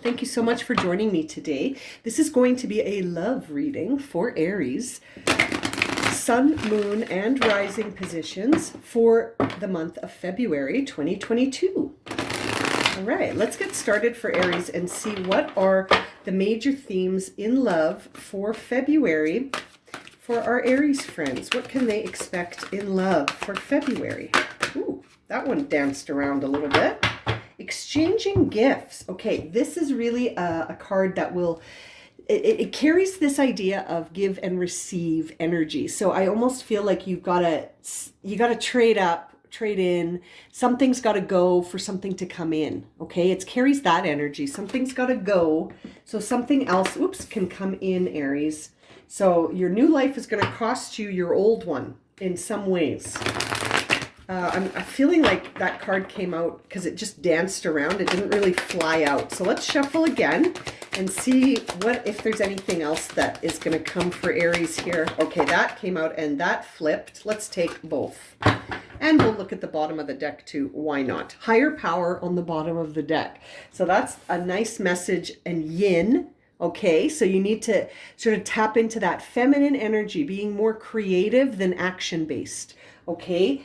Thank you so much for joining me today. This is going to be a love reading for Aries, Sun, Moon, and Rising positions for the month of February 2022. All right, let's get started for Aries and see what are the major themes in love for February for our Aries friends. What can they expect in love for February? Ooh, that one danced around a little bit. Exchanging gifts. Okay, this is really a card that will, it carries this idea of give and receive energy. So I almost feel like you gotta trade up, trade in. Something's got to go for something to come in. Okay, it carries that energy. Something's got to go so something else, can come in, Aries. So your new life is going to cost you your old one in some ways. I'm feeling like that card came out because it just danced around. It didn't really fly out. So let's shuffle again and see if there's anything else that is going to come for Aries here. Okay, that came out and that flipped. Let's take both. And we'll look at the bottom of the deck too. Why not? Higher power on the bottom of the deck. So that's a nice message, and yin. Okay, so you need to sort of tap into that feminine energy, being more creative than action-based. Okay,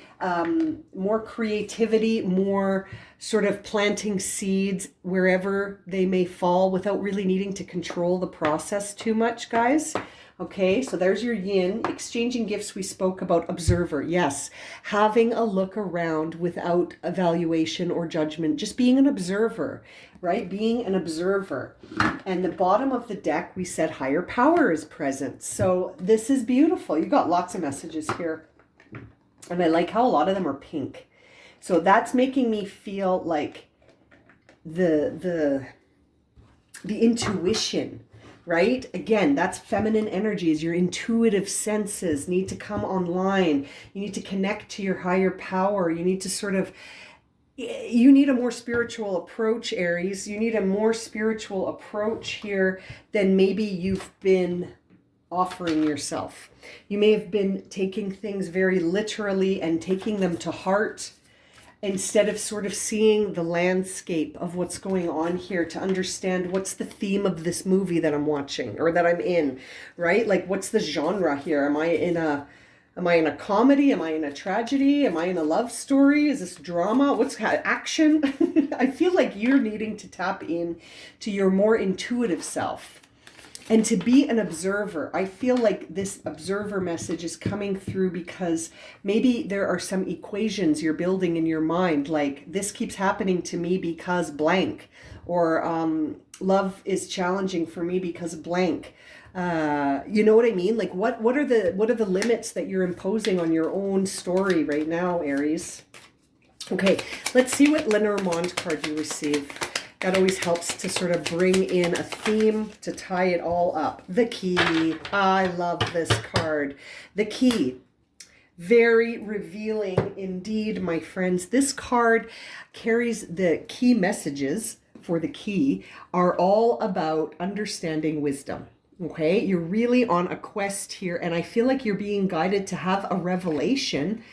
more creativity, more sort of planting seeds wherever they may fall without really needing to control the process too much, guys. Okay, so there's your yin. Exchanging gifts, we spoke about. Observer, yes. Having a look around without evaluation or judgment, just being an observer, right? Being an observer. And the bottom of the deck, we said higher power is present. So this is beautiful. You got lots of messages here. And I like how a lot of them are pink. So that's making me feel like the intuition, right? Again, that's feminine energies. Your intuitive senses need to come online. You need to connect to your higher power. You need to you need a more spiritual approach, Aries. You need a more spiritual approach here than maybe you've been offering yourself. You may have been taking things very literally and taking them to heart instead of sort of seeing the landscape of what's going on here to understand what's the theme of this movie that I'm watching or that I'm in, right? Like, what's the genre here? Am I in a comedy? Am I in a tragedy? Am I in a love story? Is this drama? What's action? I feel like you're needing to tap in to your more intuitive self. And to be an observer. I feel like this observer message is coming through because maybe there are some equations you're building in your mind, like this keeps happening to me because blank, or love is challenging for me because blank. You know what I mean? Like what are the limits that you're imposing on your own story right now, Aries? Okay, let's see what Lenormand card you receive. That always helps to sort of bring in a theme to tie it all up. The key. I love this card. The key. Very revealing indeed, my friends. This card carries the key messages for the key are all about understanding wisdom. Okay, you're really on a quest here, and I feel like you're being guided to have a revelation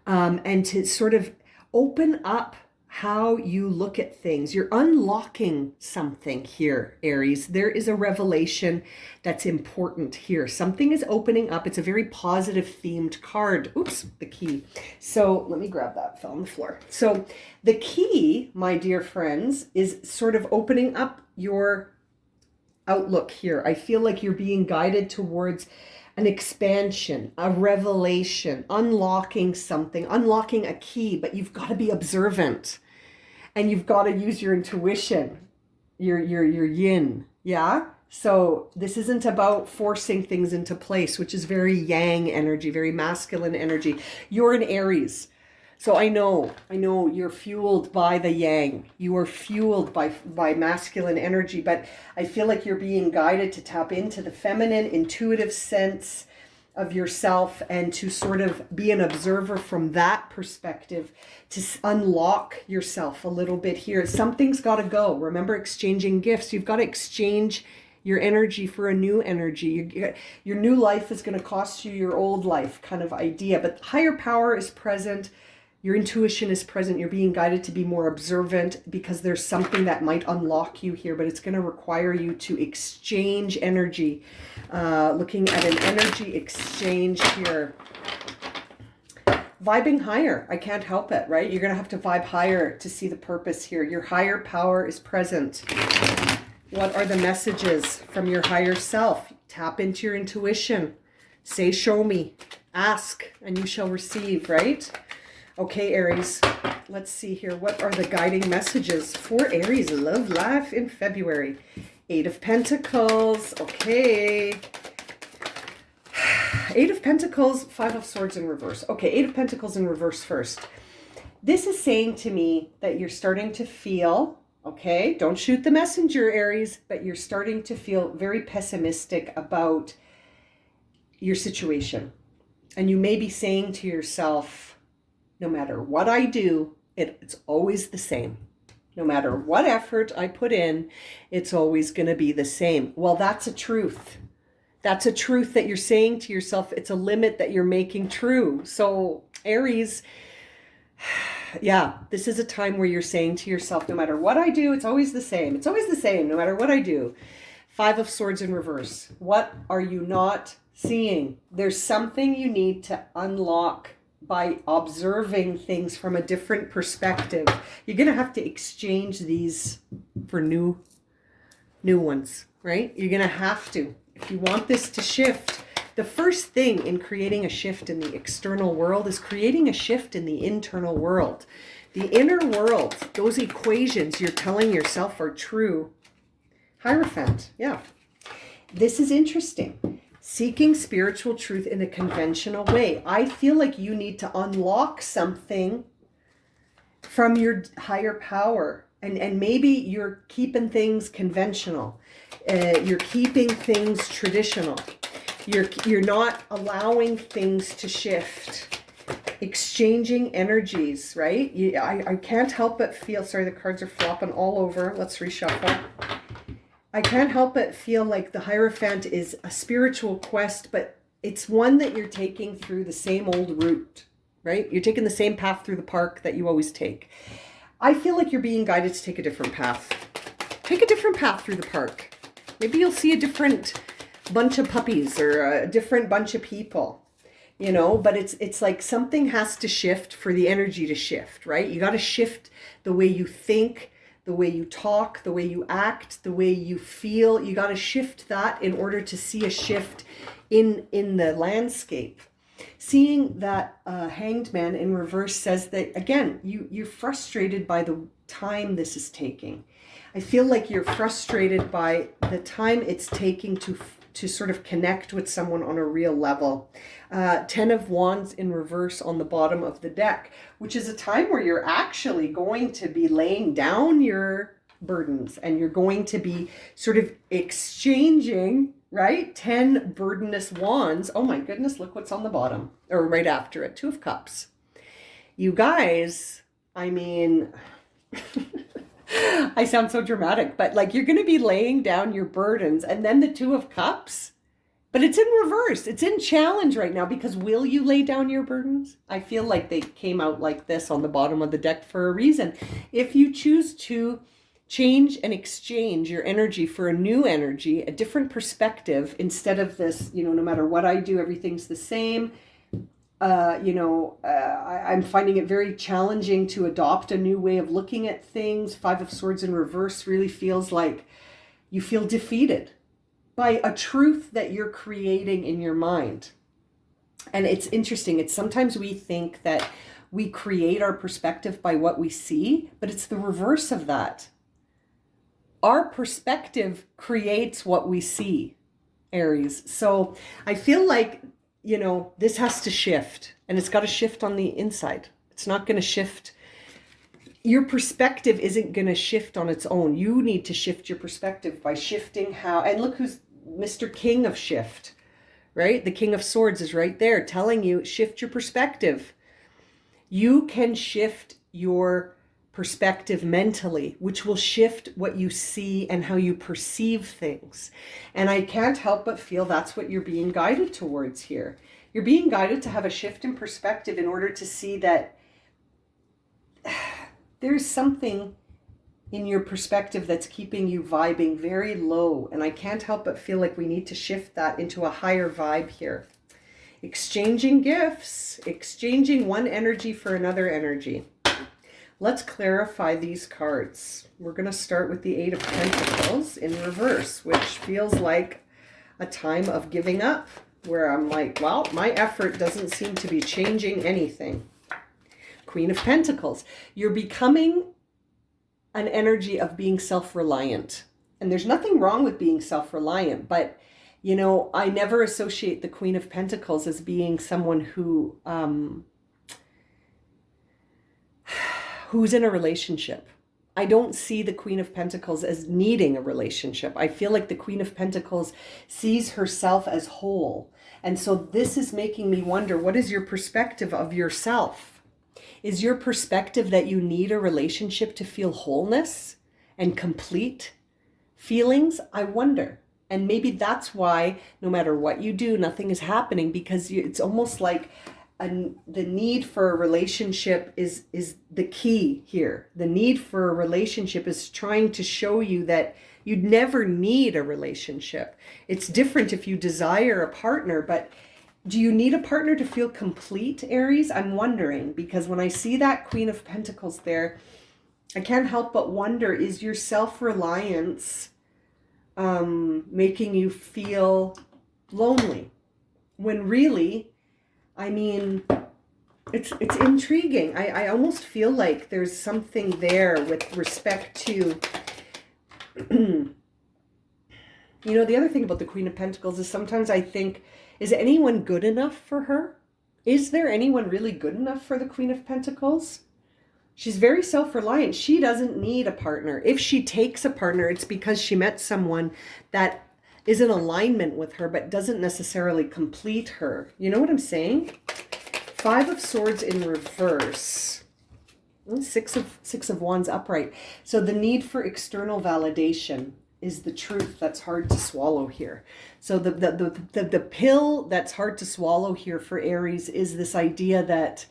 and to sort of open up how you look at things. You're unlocking something here, Aries. There is a revelation that's important here. Something is opening up. It's a very positive themed card. Oops, the key. So let me grab that, fell on the floor. So the key, my dear friends, is sort of opening up your outlook here. I feel like you're being guided towards an expansion, a revelation, unlocking something, unlocking a key, but you've got to be observant and you've got to use your intuition, your yin. Yeah. So this isn't about forcing things into place, which is very yang energy, very masculine energy. You're an Aries. So I know you're fueled by the yang. You are fueled by masculine energy, but I feel like you're being guided to tap into the feminine, intuitive sense of yourself and to sort of be an observer from that perspective, to unlock yourself a little bit here. Something's got to go. Remember, exchanging gifts. You've got to exchange your energy for a new energy. Your new life is going to cost you your old life kind of idea, but higher power is present. Your intuition is present. You're being guided to be more observant because there's something that might unlock you here, but it's going to require you to exchange energy. Looking at an energy exchange here. Vibing higher. I can't help it, right? You're going to have to vibe higher to see the purpose here. Your higher power is present. What are the messages from your higher self? Tap into your intuition. Say, show me. Ask, and you shall receive, right? Okay, Aries, let's see here. What are the guiding messages for Aries love life in February? 8 of Pentacles. Okay. 8 of Pentacles, 5 of Swords in reverse. Okay, 8 of Pentacles in reverse first. This is saying to me that you're starting to feel, okay, don't shoot the messenger, Aries, but you're starting to feel very pessimistic about your situation. And you may be saying to yourself, no matter what I do, it's always the same. No matter what effort I put in, it's always going to be the same. Well, that's a truth. That's a truth that you're saying to yourself. It's a limit that you're making true. So Aries, yeah, this is a time where you're saying to yourself, no matter what I do, it's always the same. It's always the same, no matter what I do. 5 of Swords in reverse. What are you not seeing? There's something you need to unlock by observing things from a different perspective. You're going to have to exchange these for new ones, right? You're going to have to. If you want this to shift, the first thing in creating a shift in the external world is creating a shift in the internal world. The inner world, those equations you're telling yourself are true. Hierophant, yeah. This is interesting. Seeking spiritual truth in a conventional way. I feel like you need to unlock something from your higher power. And maybe you're keeping things conventional. You're keeping things traditional. You're not allowing things to shift. Exchanging energies, right? I can't help but feel, sorry, the cards are flopping all over. Let's reshuffle. I can't help but feel like the Hierophant is a spiritual quest, but it's one that you're taking through the same old route, right? You're taking the same path through the park that you always take. I feel like you're being guided to take a different path. Take a different path through the park. Maybe you'll see a different bunch of puppies or a different bunch of people, you know, but it's like something has to shift for the energy to shift, right? You got to shift the way you think, the way you talk, the way you act, the way you feel. You got to shift that in order to see a shift in the landscape. Seeing that Hanged Man in reverse says that, again, you're frustrated by the time this is taking. I feel like you're frustrated by the time it's taking to sort of connect with someone on a real level. 10 of Wands in reverse on the bottom of the deck, which is a time where you're actually going to be laying down your burdens and you're going to be sort of exchanging, right? 10 burdenless wands. Oh my goodness, look what's on the bottom, or right after it, 2 of Cups. You guys, I mean... I sound so dramatic, but like you're going to be laying down your burdens, and then the 2 of Cups, but it's in reverse. It's in challenge right now, because will you lay down your burdens? I feel like they came out like this on the bottom of the deck for a reason. If you choose to change and exchange your energy for a new energy, a different perspective, instead of this, you know, no matter what I do, everything's the same. I'm finding it very challenging to adopt a new way of looking at things. 5 of Swords in reverse really feels like you feel defeated by a truth that you're creating in your mind. And it's interesting. It's sometimes we think that we create our perspective by what we see, but it's the reverse of that. Our perspective creates what we see, Aries. So I feel like, you know, this has to shift, and it's got to shift on the inside. It's not going to shift. Your perspective isn't going to shift on its own. You need to shift your perspective by shifting how, and look who's Mr. King of Shift, right? The King of Swords is right there telling you, shift your perspective. You can shift your perspective mentally, which will shift what you see and how you perceive things. And I can't help but feel that's what you're being guided towards here. You're being guided to have a shift in perspective in order to see that there's something in your perspective that's keeping you vibing very low. And I can't help but feel like we need to shift that into a higher vibe here. Exchanging gifts, exchanging one energy for another energy. Let's clarify these cards. We're going to start with the Eight of Pentacles in reverse, which feels like a time of giving up, where I'm like, well, my effort doesn't seem to be changing anything. Queen of Pentacles. You're becoming an energy of being self-reliant. And there's nothing wrong with being self-reliant, but you know, I never associate the Queen of Pentacles as being someone who who's in a relationship. I don't see the Queen of Pentacles as needing a relationship. I feel like the Queen of Pentacles sees herself as whole. And so this is making me wonder, what is your perspective of yourself? Is your perspective that you need a relationship to feel wholeness and complete feelings? I wonder. And maybe that's why no matter what you do, nothing is happening, because it's almost like the need for a relationship is the key here. The need for a relationship is trying to show you that you'd never need a relationship. It's different if you desire a partner, but do you need a partner to feel complete, Aries? I'm wondering, because when I see that Queen of Pentacles there, I can't help but wonder, is your self-reliance making you feel lonely? When really, I mean, it's intriguing. I almost feel like there's something there with respect to, you know, the other thing about the Queen of Pentacles is sometimes I think, is anyone good enough for her? Is there anyone really good enough for the Queen of Pentacles? She's very self-reliant. She doesn't need a partner. If she takes a partner, it's because she met someone that is in alignment with her, but doesn't necessarily complete her. You know what I'm saying? Five of Swords in reverse. Six of Wands upright. So the need for external validation is the truth that's hard to swallow here. So the pill that's hard to swallow here for Aries is this idea that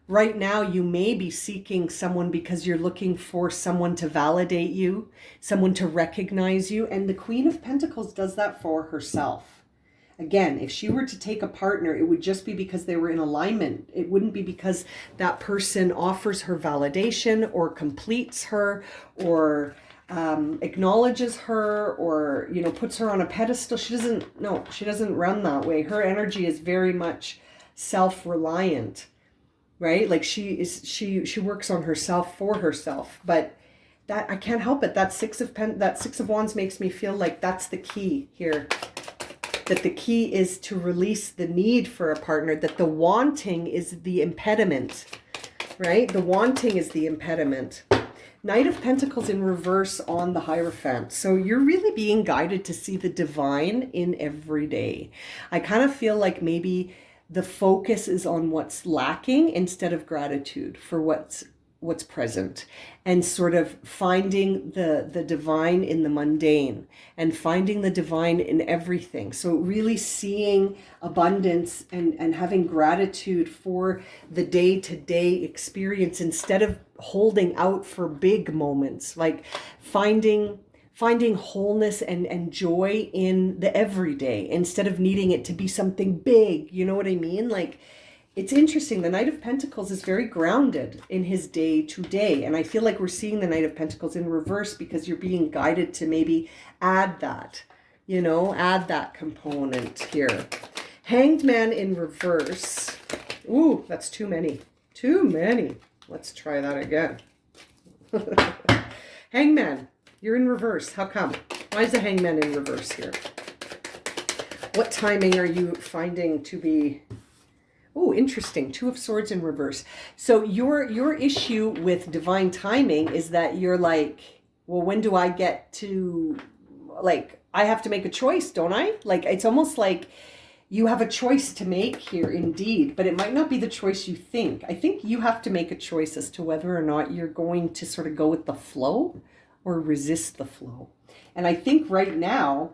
right now you may be seeking someone because you're looking for someone to validate you, someone to recognize you. And the Queen of Pentacles does that for herself. Again, if she were to take a partner, it would just be because they were in alignment. It wouldn't be because that person offers her validation or completes her or acknowledges her or, you know, puts her on a pedestal. She doesn't run that way. Her energy is very much self-reliant. Right? Like she works on herself for herself, but that, I can't help it. That Six of Wands makes me feel like that's the key here. That the key is to release the need for a partner, that the wanting is the impediment, right? The wanting is the impediment. Knight of Pentacles in reverse on the Hierophant. So you're really being guided to see the divine in every day. I kind of feel like maybe the focus is on what's lacking instead of gratitude for what's present, and sort of finding the divine in the mundane and finding the divine in everything. So really seeing abundance and having gratitude for the day-to-day experience instead of holding out for big moments, like finding wholeness and joy in the everyday instead of needing it to be something big. You know what I mean? Like, it's interesting. The Knight of Pentacles is very grounded in his day to day. And I feel like we're seeing the Knight of Pentacles in reverse because you're being guided to maybe add that, you know, add that component here. Hanged Man in reverse. Ooh, that's too many. Too many. Let's try that again. Hangman. You're in reverse. How come? Why is the Hangman in reverse here? What timing are you finding to be... Oh, interesting. Two of Swords in reverse. So your issue with divine timing is that you're like, well, when do I get to... Like, I have to make a choice, don't I? Like, it's almost like you have a choice to make here, indeed. But it might not be the choice you think. I think you have to make a choice as to whether or not you're going to sort of go with the flow or resist the flow. And I think right now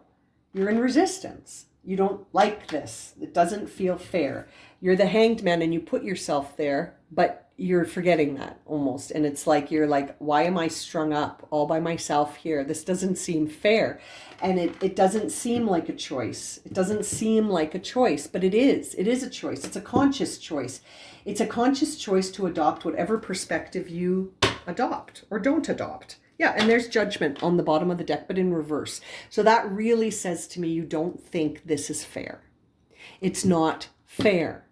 you're in resistance. You don't like this. It doesn't feel fair. You're the Hanged Man and you put yourself there, but you're forgetting that almost. And it's like, you're like, why am I strung up all by myself here? This doesn't seem fair. And it doesn't seem like a choice. It doesn't seem like a choice, but it is. It is a choice. It's a conscious choice. It's a conscious choice to adopt whatever perspective you adopt or don't adopt. Yeah, and there's judgment on the bottom of the deck, but in reverse. So that really says to me, you don't think this is fair. It's not fair.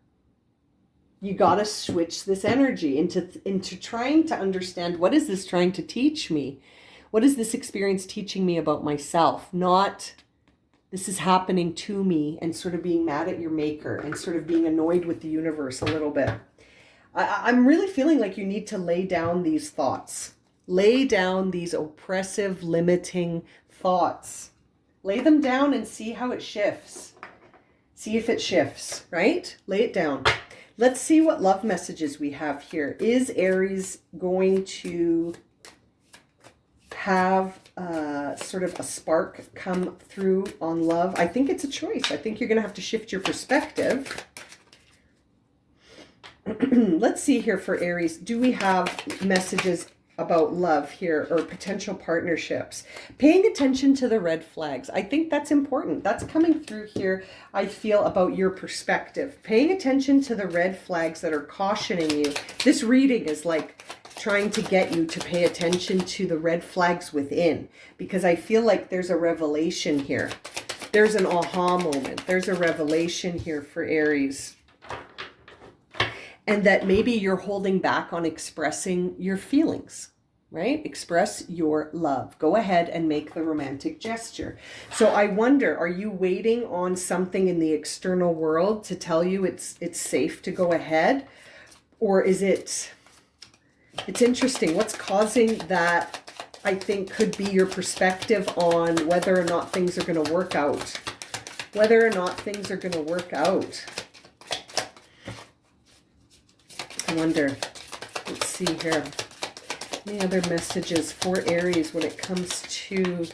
You got to switch this energy into trying to understand, what is this trying to teach me? What is this experience teaching me about myself? Not, this is happening to me, and sort of being mad at your maker and sort of being annoyed with the universe a little bit. I'm really feeling like you need to lay down these thoughts. Lay down these oppressive, limiting thoughts. Lay them down and see how it shifts. See if it shifts, right? Lay it down. Let's see what love messages we have here. Is Aries going to have sort of a spark come through on love? I think it's a choice. I think you're going to have to shift your perspective. Let's see here for Aries. Do we have messages about love here or potential partnerships? Paying attention to the red flags. I think that's important. That's coming through here, I feel, about your perspective. Paying attention to the red flags that are cautioning you. This reading is like trying to get you to pay attention to the red flags within, because I feel like there's a revelation here. There's an aha moment. There's a revelation here for Aries. And that maybe you're holding back on expressing your feelings, right? Express your love. Go ahead and make the romantic gesture. So I wonder, are you waiting on something in the external world to tell you it's safe to go ahead? Or is it's interesting. What's causing that, I think, could be your perspective on whether or not things are going to work out. Whether or not things are going to work out. I wonder. Let's see here. Any other messages for Aries when it comes to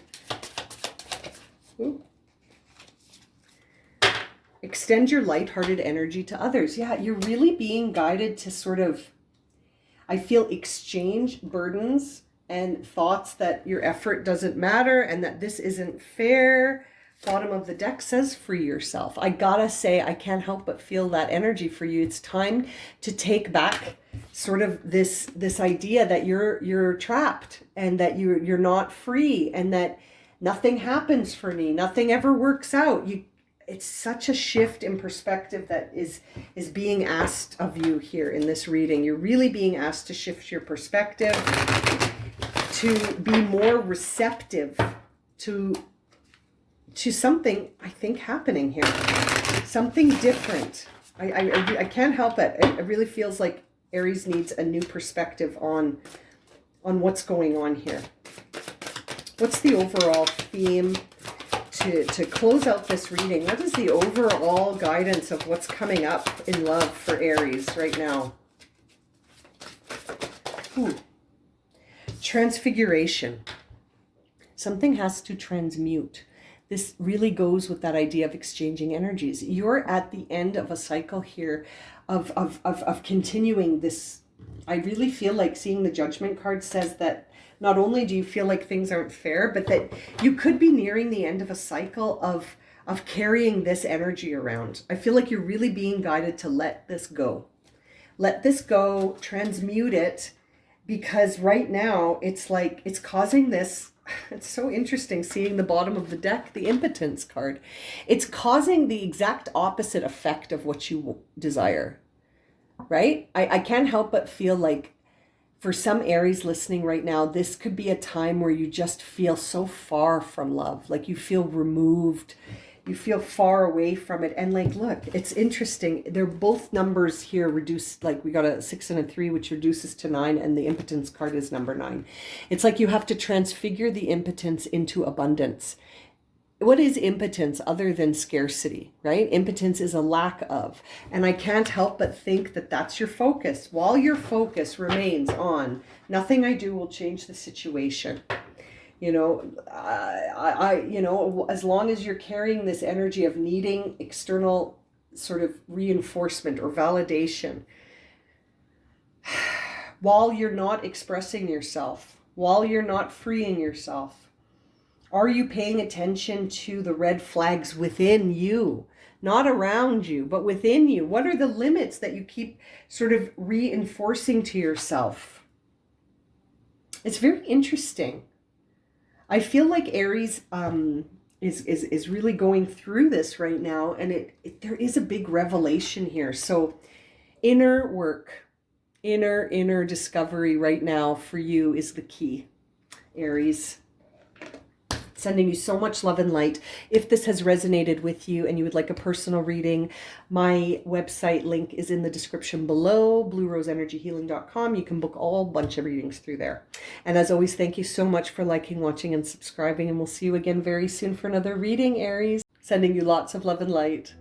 extend your lighthearted energy to others? Yeah, you're really being guided to sort of, I feel, exchange burdens and thoughts that your effort doesn't matter and that this isn't fair. Bottom of the deck says free yourself. I gotta say, I can't help but feel that energy for you. It's time to take back sort of this idea that you're trapped and that you're not free and that nothing happens for me, nothing ever works out. It's such a shift in perspective that is being asked of you here in this reading. You're really being asked to shift your perspective, to be more receptive to something, I think, happening here. Something different. I can't help it. It really feels like Aries needs a new perspective on what's going on here. What's the overall theme to close out this reading? What is the overall guidance of what's coming up in love for Aries right now? Transfiguration. Something has to transmute. This really goes with that idea of exchanging energies. You're at the end of a cycle here of continuing this. I really feel like seeing the Judgment card says that not only do you feel like things aren't fair, but that you could be nearing the end of a cycle of carrying this energy around. I feel like you're really being guided to let this go. Let this go, transmute it, because right now it's like it's causing this. It's so interesting seeing the bottom of the deck, the impotence card. It's causing the exact opposite effect of what you desire, right? I can't help but feel like for some Aries listening right now, this could be a time where you just feel so far from love, like you feel removed, you feel far away from it. And like, look, it's interesting. They're both numbers here reduced, like we got a 6 and a 3, which reduces to 9, and the impotence card is number 9. It's like you have to transfigure the impotence into abundance. What is impotence other than scarcity, right? Impotence is a lack of. And I can't help but think that that's your focus. While your focus remains on nothing I do will change the situation. You know, as long as you're carrying this energy of needing external sort of reinforcement or validation, while you're not expressing yourself, while you're not freeing yourself? Are you paying attention to the red flags within you? Not around you, but within you. What are the limits that you keep sort of reinforcing to yourself? It's very interesting. I feel like Aries is really going through this right now, and there is a big revelation here. So inner work, inner discovery right now for you is the key, Aries. Sending you so much love and light. If this has resonated with you and you would like a personal reading, my website link is in the description below, blueroseenergyhealing.com. You can book a whole bunch of readings through there. And as always, thank you so much for liking, watching, and subscribing. And we'll see you again very soon for another reading, Aries. Sending you lots of love and light.